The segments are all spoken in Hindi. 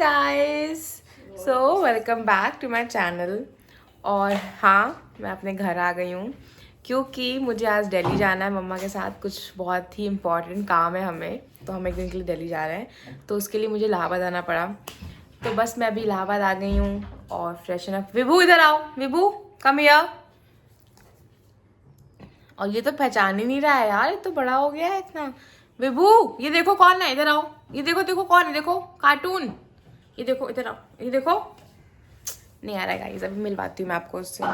Guys, so welcome back to my channel. और हाँ, मैं अपने घर आ गई हूँ क्योंकि मुझे आज दिल्ली जाना है मम्मा के साथ। कुछ बहुत ही इम्पोर्टेंट काम है हमें, तो हम एक दिन के लिए दिल्ली जा रहे हैं, तो उसके लिए मुझे इलाहाबाद आना पड़ा। तो बस मैं अभी इलाहाबाद आ गई हूँ और फ्रेशन अप। विभू इधर आओ, विभू कम हियर। और ये तो पहचान ही नहीं रहा है यार, ये तो बड़ा हो गया है इतना। विभू ये देखो कौन है, इधर आओ। ये देखो देखो कौन है, देखो कार्टून। ये देखो इधर आओ, ये देखो। नहीं आ रहा है गाइस, अभी मिलवाती हूँ मैं आपको उससे।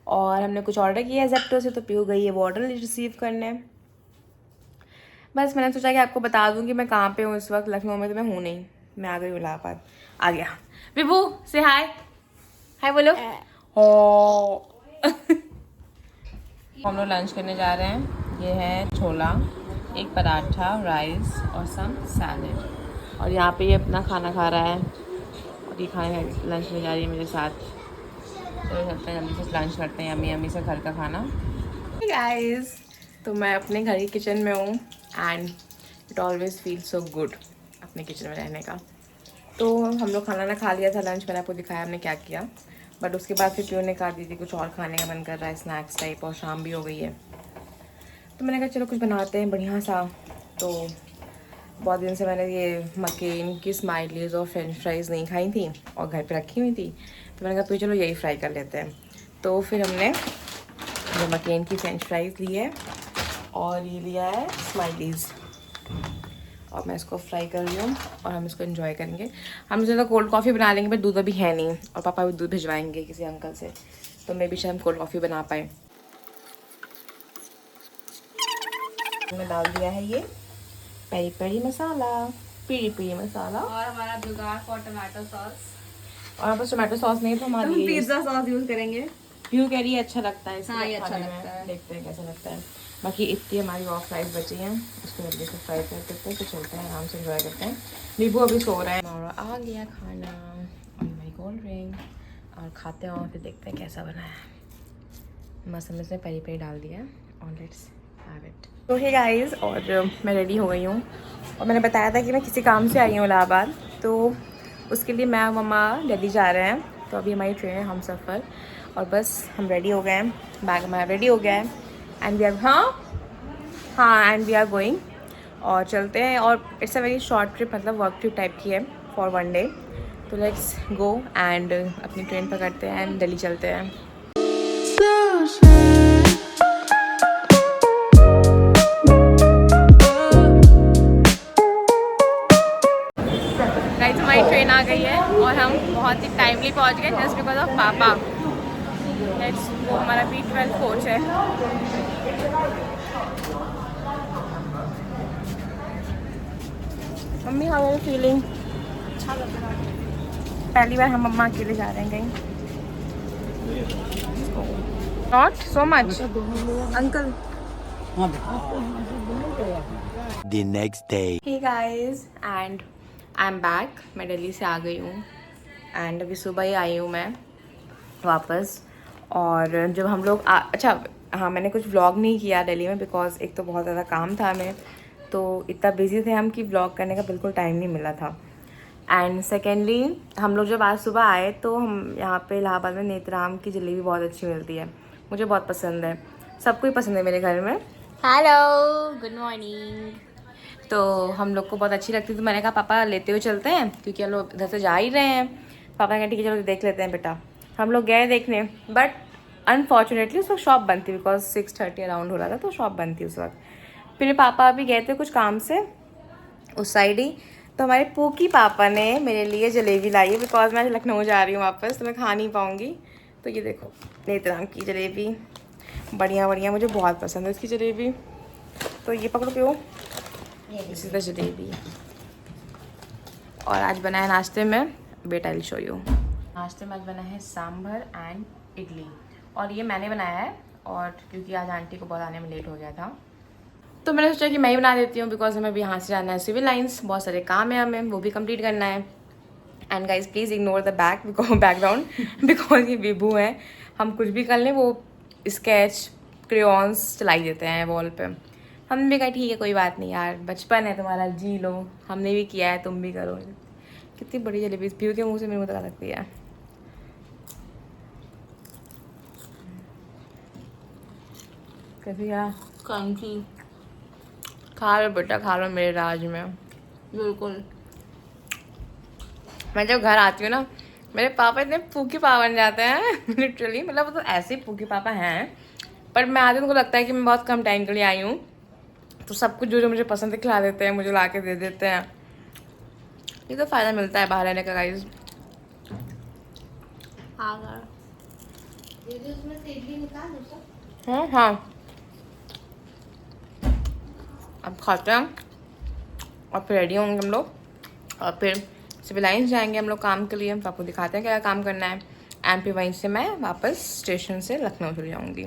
और हमने कुछ ऑर्डर किया है जेप्टो से, तो पीहू गई है वो ऑर्डर रिसीव करने। बस मैंने सोचा कि आपको बता दूँ कि मैं कहाँ पे हूँ इस वक्त। लखनऊ में तो मैं हूँ नहीं, मैं आ गई हूँ इलाहाबाद। आ गया। विभू से हाय, हाय बोलो। हो हम लोग लंच करने जा रहे हैं। ये है छोला, एक पराठा, राइस और सम सैलेड। और यहाँ पे ये अपना खाना खा रहा है और ये खाने लंच में जा रही है मेरे साथ। तो चलते हैं जल्दी से लंच करते हैं, यम्मी यम्मी से घर का खाना। गाइस, तो मैं अपने घर की किचन में हूँ and it always feel so good अपने किचन में रहने का। तो हम लोग खाना ना खा लिया था, लंच मैंने आपको दिखाया हमने क्या किया। बट उसके बाद फिर प्योर ने कहा दीदी कुछ और खाने का मन कर रहा है, स्नैक्स टाइप, और शाम भी हो गई है। तो मैंने कहा चलो कुछ बनाते हैं बढ़िया सा। तो बहुत दिन से मैंने ये मकेन की स्माइलीज और फ्रेंच फ्राइज़ नहीं खाई थी और घर पे रखी हुई थी, तो मैंने कहा तो चलो यही फ्राई कर लेते हैं। तो फिर हमने ये मकेन की फ्रेंच फ्राइज़ ली है और ये लिया है स्माइलीज़, और मैं इसको फ्राई कर रही हूँ और हम इसको एंजॉय करेंगे। हम ज़्यादा कोल्ड कॉफ़ी बना लेंगे, बट दूध अभी है नहीं और पापा भी दूध भिजवाएंगे किसी अंकल से, तो मे भी शायद हम कोल्ड कॉफ़ी बना पाए। मैंने डाल दिया है ये पेरी पेरी मसाला, पीरी पीरी मसाला, और हमारा जुगाड़ फॉर टमाटो सॉस। और यहाँ पर टोमेटो सॉस नहीं है तो हम हमारी पिज्जा सॉस यूज करेंगे। व्यू कह रही है अच्छा लगता है इसको। हाँ, ये खाने अच्छा में लगता है। देखते हैं कैसा लगता है। बाकी इतनी हमारी ऑफ फ्राइज बची हैं, उसको जल्दी से फ्राई कर देते हैं, तो चलते हैं आराम से एंजॉय करते हैं। नींबू अभी सो रहा है और आ गया खाना और मेरी कोल्ड ड्रिंक, और खाते हैं और फिर देखते हैं कैसा बना है। मस्त हमने इसमें पेरी पेरी डाल दिया है और लेट्स हैव इट। तो हे गाइस, और मैं रेडी हो गई हूँ और मैंने बताया था कि मैं किसी काम से आई हूँ इलाहाबाद, तो उसके लिए मैं और मम्मा दिल्ली जा रहे हैं। तो अभी हमारी ट्रेन है हम सफ़र, और बस हम रेडी हो गए हैं, बैग हमारा रेडी हो गया है एंड वी आर हाँ एंड वी आर गोइंग। और चलते हैं, और it's a very short trip, मतलब वर्क ट्रिप टाइप की है फॉर 1 डे। तो लेट्स गो एंड अपनी ट्रेन पकड़ते हैं एंड दिल्ली चलते हैं। गाइस, हमारी ट्रेन आ गई है और हम बहुत ही टाइमली पहुंच गए जस्ट बिकॉज ऑफ पापा। लेट्स वो हमारा B12 कोच है। मम्मी हाउ आर यू फीलिंग? अच्छा लग रहा है। पहली बार हम मम्मा अकेले जा रहे हैं कहीं। Not so much uncle. The next day. Hey guys, and I am back. मैं दिल्ली से आ गई हूँ एंड अभी सुबह ही आई हूँ मैं वापस। और जब हम लोग अच्छा हाँ, मैंने कुछ व्लॉग नहीं किया दिल्ली में बिकॉज एक तो बहुत ज़्यादा काम था हमें, तो इतना बिजी थे हम कि व्लॉग करने का बिल्कुल टाइम नहीं मिला था। एंड सेकेंडली हम लोग जब आज सुबह आए तो हम यहाँ पे इलाहाबाद में नेत्राम की जलेबी बहुत अच्छी मिलती है, मुझे बहुत पसंद है, सबको ही पसंद है मेरे घर में। Hello good morning. तो हम लोग को बहुत अच्छी लगती, तो मैंने कहा पापा लेते हुए चलते हैं क्योंकि हम लोग इधर से जा ही रहे हैं। पापा ने कहा ठीक है चलो देख लेते हैं बेटा। हम लोग गए देखने, बट अनफॉर्चुनेटली उस वक्त शॉप बंद थी बिकॉज 6:30 अराउंड हो रहा था, तो शॉप बंद थी उस वक्त। फिर पापा अभी गए थे कुछ काम से उस साइड ही, तो हमारे पूकी पापा ने मेरे लिए जलेबी लाई है बिकॉज मैं लखनऊ जा रही हूँ वापस, तो मैं खा नहीं पाऊँगी। तो ये देखो नेत्राम की जलेबी, बढ़िया बढ़िया, मुझे बहुत पसंद है इसकी जलेबी। तो ये पकड़ो पियो, दिस इज द जलेबी। और आज बना है नाश्ते में, बेटा विल शो यू। नाश्ते में आज बना है सांभर एंड इडली, और ये मैंने बनाया है, और क्योंकि आज आंटी को बहुत आने में लेट हो गया था तो मैंने सोचा कि मैं ही बना देती हूँ बिकॉज हमें भी यहाँ से जाना है सिविल लाइंस, बहुत सारे काम है हमें, वो भी कंप्लीट करना है। And guys please ignore the background because ये विभू है, हम कुछ भी कर लें वो स्केच क्रेयॉन्स चलाई देते हैं वॉल पे। हमने भी कहा ठीक है कोई बात नहीं यार, बचपन है तुम्हारा, जी लो, हमने भी किया है तुम भी करो, कितनी बड़ी जलेबी व्यू के मुंह से मेरे मुँह तक आ सकती है। कैसी है? क्रंची। खा लो बेटा, खा लो मेरे राज में। बिल्कुल। मैं जब घर आती हूँ ना, मेरे पापा इतने फूकी पापा बन जाते हैं लिटरली, मतलब वो तो ऐसे ही फूकी पापा हैं, पर मैं आती हूँ उनको लगता है कि मैं बहुत कम टाइम के लिए आई हूँ, तो सब कुछ जो जो मुझे पसंद है खिला देते हैं, मुझे ला के दे देते हैं। ये तो फ़ायदा मिलता है बाहर रहने का गाइस। हाँ हाँ, अब खाते हैं और फिर रेडी होंगे हम लोग और फिर सिविल लाइन्स जाएंगे हम लोग काम के लिए। तो आपको दिखाते हैं क्या काम करना है। एंड फिर वहीं से मैं वापस स्टेशन से लखनऊ चली जाऊँगी।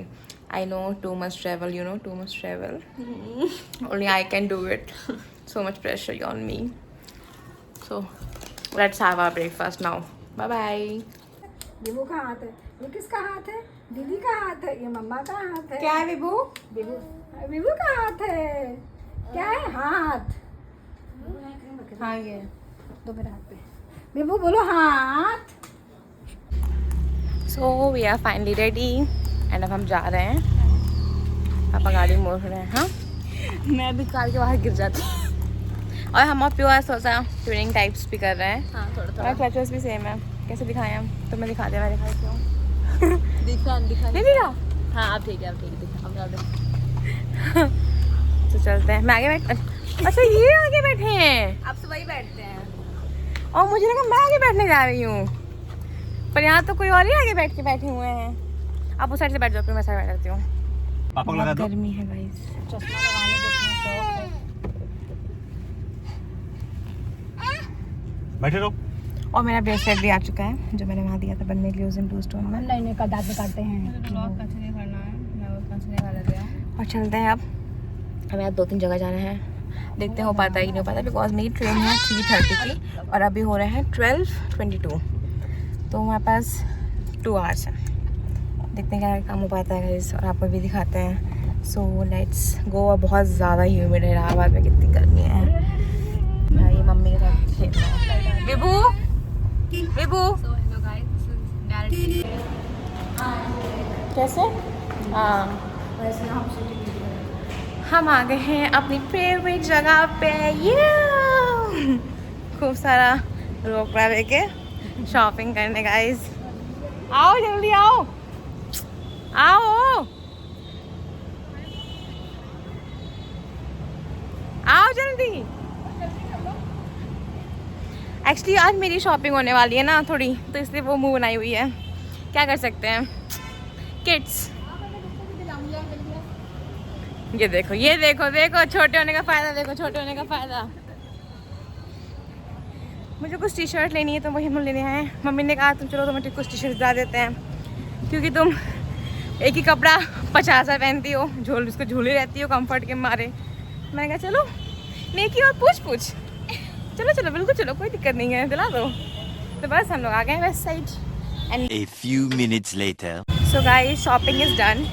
I know too much travel, you know, too much travel, only I can do it, so much pressure on me. So let's have our breakfast now, bye bye. Vibhu का हाथ है, ये किसका हाथ है? दीदी का हाथ है, ये मम्मा का हाथ है। क्या है विभू? विभू, विभू का हाथ है। क्या है? हाथ। हाँ ये दो मेरे हाथ पे। विभू बोलो हाथ। So we are finally ready and अब हम जा रहे हैं। पापा गाड़ी मोड़ रहे हैं। हाँ मैं भी कार के बाहर गिर जाती हूँ। और हम और प्योर सोचा ट्विनिंग टाइप्स भी कर रहे हैं। हाँ थोड़ा और क्लचेस भी सेम है। कैसे दिखाएं हम? तो मैं दिखा दिखाई क्यों दिखा नहीं दिखा? हाँ अब ठीक है, अब ठीक है, दिखा। तो चलते हैं। मैं आगे बैठ, अच्छा ये आगे बैठे हैं। आप सब वही बैठते हैं। और मुझे लगा मैं आगे बैठने जा रही हूँ, पर यहाँ तो कोई और ही आगे बैठ के बैठे हुए हैं। आप उस साइड से बैठ जाओ, फिर मैं साइड बैठ जाती हूँ। पापा को लगा दो। गर्मी है गाइस। चश्मा लगाने देते बैठे रहो। और मेरा ब्रेसलेट भी आ चुका है जो मैंने वहाँ दिया था बनने के लिए उस दिन ब्लू स्टोन में। नहीं नहीं, का दांत में काटते हैं। ब्लॉग कंटिन्यू करना है, मैं वो कंटिन्यू कर लेते हैं। और चलते हैं अब। हमें आज 2-3 जगह जाना है, देखते हैं हो पाता है कि नहीं हो पाता, बिकॉज मेरी ट्रेन है 3:30 की और अभी हो रहे हैं 12:22, तो हमारे पास 2 आवर्स हैं। देखते हैं क्या काम हो पाता है गाइस और आपको भी दिखाते हैं। So let's go. बहुत ज़्यादा ह्यूमिड है इलाहाबाद में, कितनी गर्मी है भाई। मम्मी के साथ खेलना है। Vibhu Vibhu so hello guys, this is directly कैसे? हाँ हम आ गए हैं अपनी फेवरेट जगह पे। ये खूब सारा रोकड़ा लेके शॉपिंग करने गाइस। आओ जल्दी आओ आओ आओ जल्दी। एक्चुअली आज मेरी शॉपिंग होने वाली है ना थोड़ी, तो इसलिए वो मुंह बनाई हुई है। क्या कर सकते हैं किड्स। ये देखो ये देखो देखो, छोटे होने का फ़ायदा देखो, छोटे होने का फ़ायदा। मुझे कुछ टी शर्ट लेनी है तो वही हम लेने आए हैं। मम्मी ने कहा तुम चलो तुम्हें कुछ टी शर्ट ला देते हैं, क्योंकि तुम एक ही कपड़ा 50 पहनती हो, उसको झूली रहती हो कंफर्ट के मारे। मैंने कहा चलो नेकी और पूछ चलो चलो बिल्कुल चलो, कोई दिक्कत नहीं है, दिला दो। तो बस हम लोग आ गए west side. And A few minutes later. So guys shopping is done.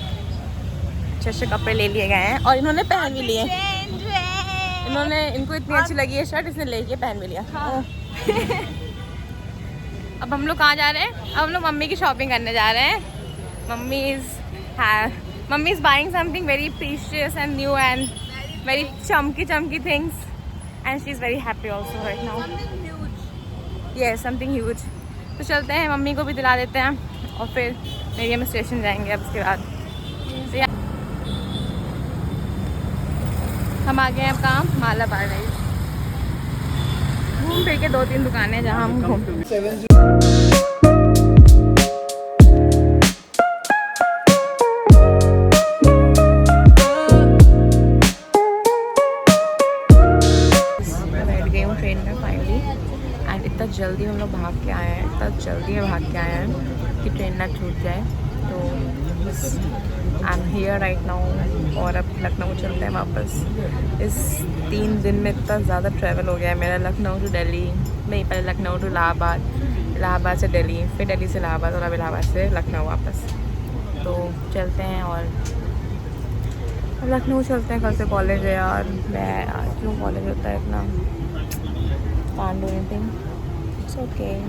अच्छे कपड़े ले लिए गए हैं और इन्होंने पहन भी लिए। इनको इतनी अच्छी लगी है शर्ट, इसने लेके पहन भी लिया। हाँ। अब हम लोग कहाँ जा रहे हैं? अब हम लोग मम्मी की शॉपिंग करने जा रहे हैं। Mummy is buying something very precious and new and very चमकी things and she is very happy also right now. Yes something huge. तो चलते हैं, मम्मी को भी दिला देते हैं और फिर मेरी हम स्टेशन जाएंगे। अब उसके बाद हम आ गए हैं अब काम माला बार रही। घूम फिर के 2-3 दुकानें हैं जहाँ हम घूम। बैठ गई हूँ ट्रेन में फाइनली एंड इतना जल्दी हम लोग भाग के आए हैं, इतना जल्दी भाग के आए हैं कि ट्रेन ना छूट जाए। तो बस I am here right now और अब लखनऊ चलते हैं वापस। इस 3 दिन में इतना ज़्यादा ट्रैवल हो गया है मेरा, लखनऊ टू दिल्ली, नहीं पहले लखनऊ टू इलाहाबाद, इलाहाबाद से दिल्ली, फिर दिल्ली से इलाहाबाद और अब इलाहाबाद से लखनऊ वापस। तो चलते हैं और लखनऊ चलते हैं। कल से कॉलेज है यार, मैं क्यों कॉलेज होता है इतना, can't do anything. It's okay.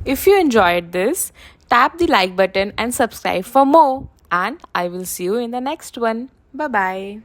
If you enjoyed this, tap the like button and subscribe for more. And I will see you in the next one. Bye bye.